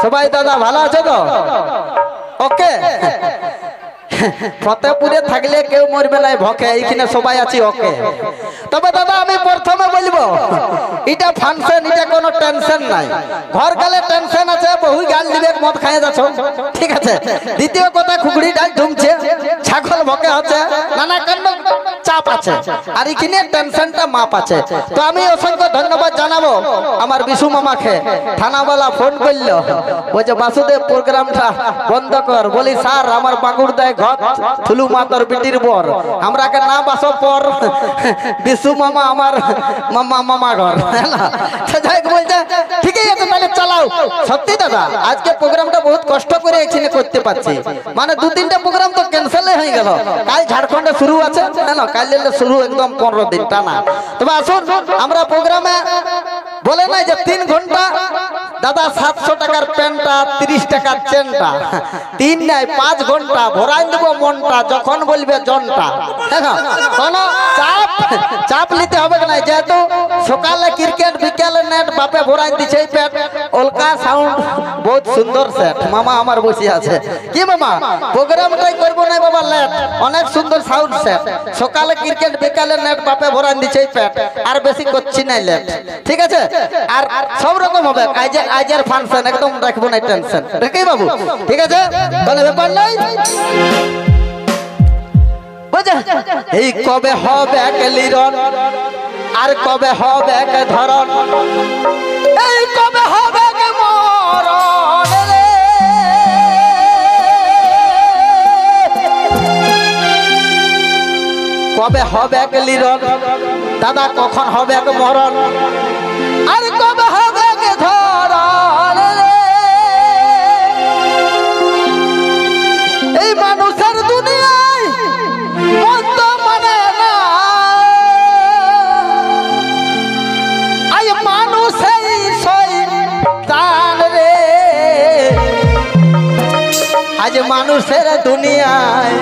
সবাই দাদা ভালো আছে তো? ওকে। ফতেপুরে থাকলে কেউ মরবে না ভকে, এইখানে সবাই আছি ওকে। তবে দাদা আমি প্রথমে বলবো এটা ফাংশন, এটা কোনো টেনশন নাই। ঘর গেলে টেনশন আছে, বহু গাল দিবে, মদ খাইয়ে যাচ্ছ, ঠিক আছে। দ্বিতীয় কথা খুগড়ি ডাল ঢুমছে, ছাগল ভকে হচ্ছে, নানা কাণ্ড চাপ আছে, আর এখানে টেনশনটা মাপ আছে। তো আমি অসংখ্য ধন্যবাদ জানাবো আমার বিশু মামাকে। থানাওয়ালা ফোন করলো, বলছে বাসুদেব প্রোগ্রামটা বন্ধ কর। বলি স্যার আমার বাগুড় দেয় ঘর থুলু মাতর বিটির বর, আমরাকে না বাসো পর বিশু মামা আমার মামা ঘর। যাই বলছে ঠিকই আছে তাহলে চালাও। সত্যি দাদা আজকে প্রোগ্রামটা বহুত কষ্ট করে এখানে করতে পারছি, মানে 2-3টা প্রোগ্রাম তো ক্যান্সেল হয়ে গেল। কাল ঝাড়খণ্ডে শুরু আছে, কাল শুরু একদম 15 দিন টানা। তবে আসুন আমরা প্রোগ্রামে বলে নাই যে 3 ঘন্টা দাদা 700 টাকার প্যান্টটা 30 টাকার চেনটা, 3 নাই 5 ঘন্টা ভরাই দেবো মনটা, যখন বলবে জনটা। কোনো চাপ নিতে হবে না, যেহেতু সকালে ক্রিকেট বিকালে নেট বাপে ভরাই দিচ্ছে এই প্যাট অলকা সাউন্ড বহুত সুন্দর সেট মামা আমার বসে আছে। কি মামা প্রোগ্রামটাই করবো না বাবা লেট, অনেক সুন্দর সাউন্ড সেট, সকালে ক্রিকেট বিকালে নেট বাপে ভরাই দিচ্ছে এই প্যাট, আর বেশি করছি না লেট, ঠিক আছে। আর সব রকম হবে, আজের ফাংশন একদম রাখবো না টেনশন, রেখে বাবু, ঠিক আছে তাহলে ব্যাপার নাই। এই কবে হবে এক লিরন, আর কবে হবে এক ধরন, এই কবে হবে এক মরণ রে। কবে হবে এক লিরন দাদা, কখন হবে এক মরণ, আর কবে হবে এক ধরন রে। এই মানুষের দুনিয়ায় মন্দ মানে না, আজ মানুষই শয়তান রে। আজ মানুষের দুনিয়ায়,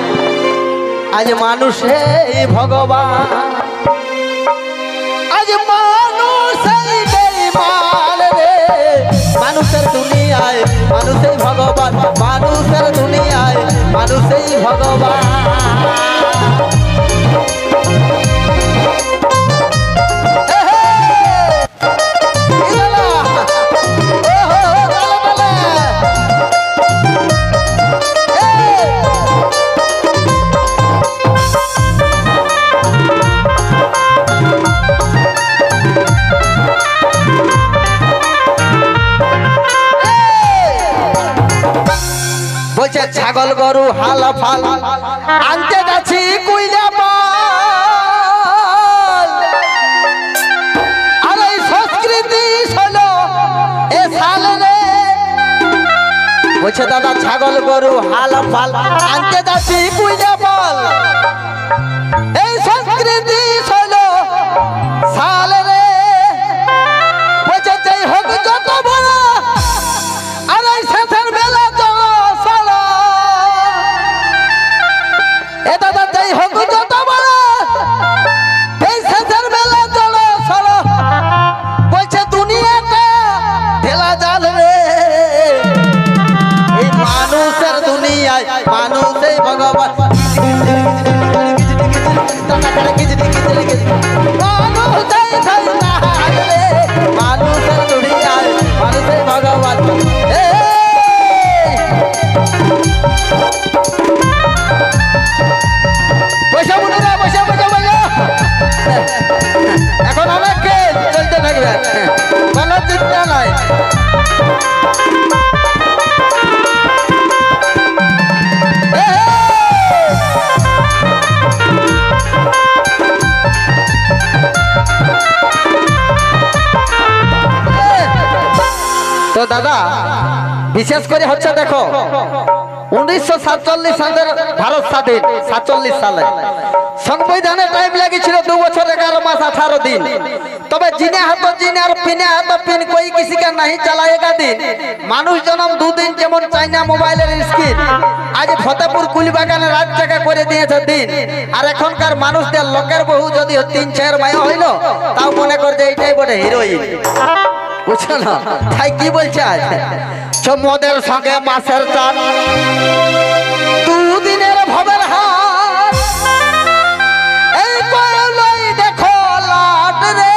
আজ মানুষই ভগবান, আজ মানুষই বেঈমান রে। মানুষের দুনিয়ায় মানুষই ভগবান, মানুষের দুনিয়ায় মানুষই ভগবান। বলছে ছাগল গরু হাল ফাল আনতে যাচ্ছি কুইলা পাল, আর এই সংস্কৃতি হলো এ সাল রে। বলছে দাদা ছাগল গরু হাল ফাল আনতে যাচ্ছি কুইলা পাল, এই সংস্কৃতি হলো সাল রে। বলছে যাই হোক যত বড়, আর এই শেষের বেলা মানুষই ভগবান। মানুষের দুনিয়ায় মানুষই ভগবান। পয়সা বলুন পয়সা পয়সা বলো, এখন অনেককে চলতে থাকবে, কোনো চিন্তা নয়। তো দাদা বিশেষ করে হচ্ছে দেখো 1947 সালের ভারত স্বাধীন, 47 সালে সংবিধানে টাইম লেগেছিল 2 বছর 11 মাস 18 दिन। তবে জিনে হাত জিনে আর পিনে হাত পিন कोई किसी का नहीं चलाएगा दिन। মানুষ জন্ম 2 দিন যেমন চাইনা মোবাইলের স্ক্রিন, আজ ফতেপুর কুলবাগানে রাত জায়গা করে দিয়েছে দিন। আর এখনকার মানুষদের লোকের বহু যদি 3-4 মায়া হইল, তাও মনে করে যে এইটাই বটে হিরোইন, বুঝছো না? তাই কি বলছে আজ মোদের সঙ্গে মাসের চান দুদিনের ভবের হাট এই কয়লাই দেখো লাট রে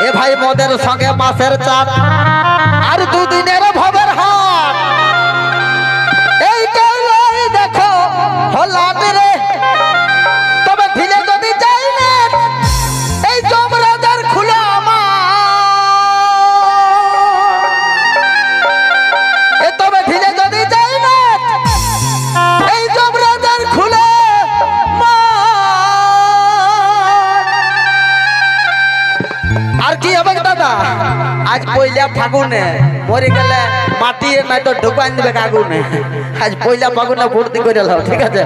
এ ভাই মোদের সঙ্গে মাসের চান আর দুদিনের ভবের হাট এই কয়লাই দেখো লাট রে তবে ভিলে যদি যাই না এই যমরাজার খুলে आज पहला फागुने मरी गले माटी ना तो ढुकान दिबे आगुने आज पहला फागुने भर्ती करे लाओ ठीक আছে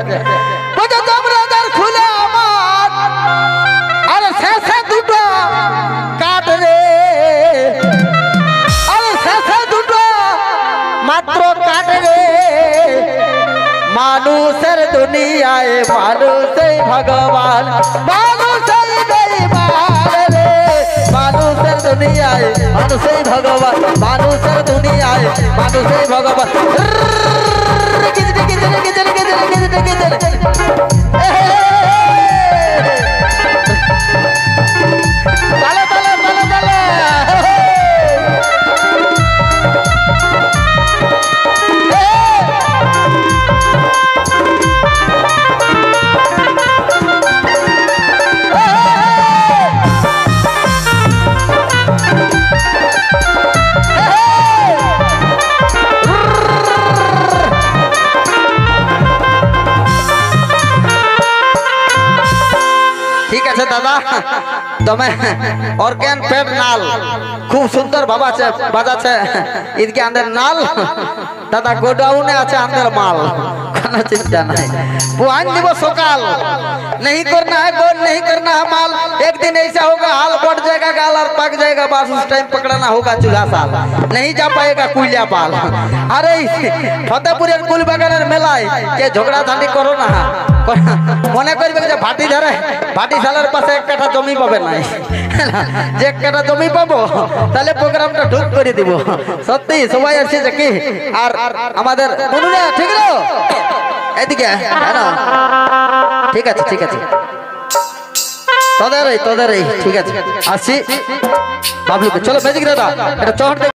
বুঝো যমরাজার খুলে আমার আরে শেষে দুটো কাট রে আরে শেষে দুটো মাত্র কাট রে মানুষের দুনিয়ায় মানুষই ভগবান মানুষই বেঈমান রে মানুষের দুনিয়ায় মানুষই ভগবান মানুষের দুনিয়ায় মানুষই ভগবান दादा तमें ऑर्गेन पेट नाल खूब सुंदर बाबा बाजा इनके अंदर नाल दादा गोडाउने आछे अंदर माल कोनो चिंता नहीं पुआन दिवो सकाल नहीं करना है गोड नहीं करना है माल एक दिन ऐसा होगा हाल बढ़ जाएगा गाल और पक जाएगा बस उस टाइम पकड़ना होगा चूल्हा साल नहीं जा पाएगा कुलिया पाल अरे फतेहपुर कुल बागान मेलाय के झगड़ा झांटी करो ना মনে করবে যে ভাটি ধরে ভাটি সালের পাশে এক কাঠা জমি পাবে না যে এক কাঠা জমি পাবো তাহলে প্রোগ্রামটা ঢুক করে দিব সত্যি সবাই আসছে যে কি আর আমাদের বন্ধুরা ঠিক আছে এদিকে হ্যাঁ ঠিক আছে তোদের ঠিক আছে আসি বাবলুকে চলো ম্যাজিক দাদা এটা চহর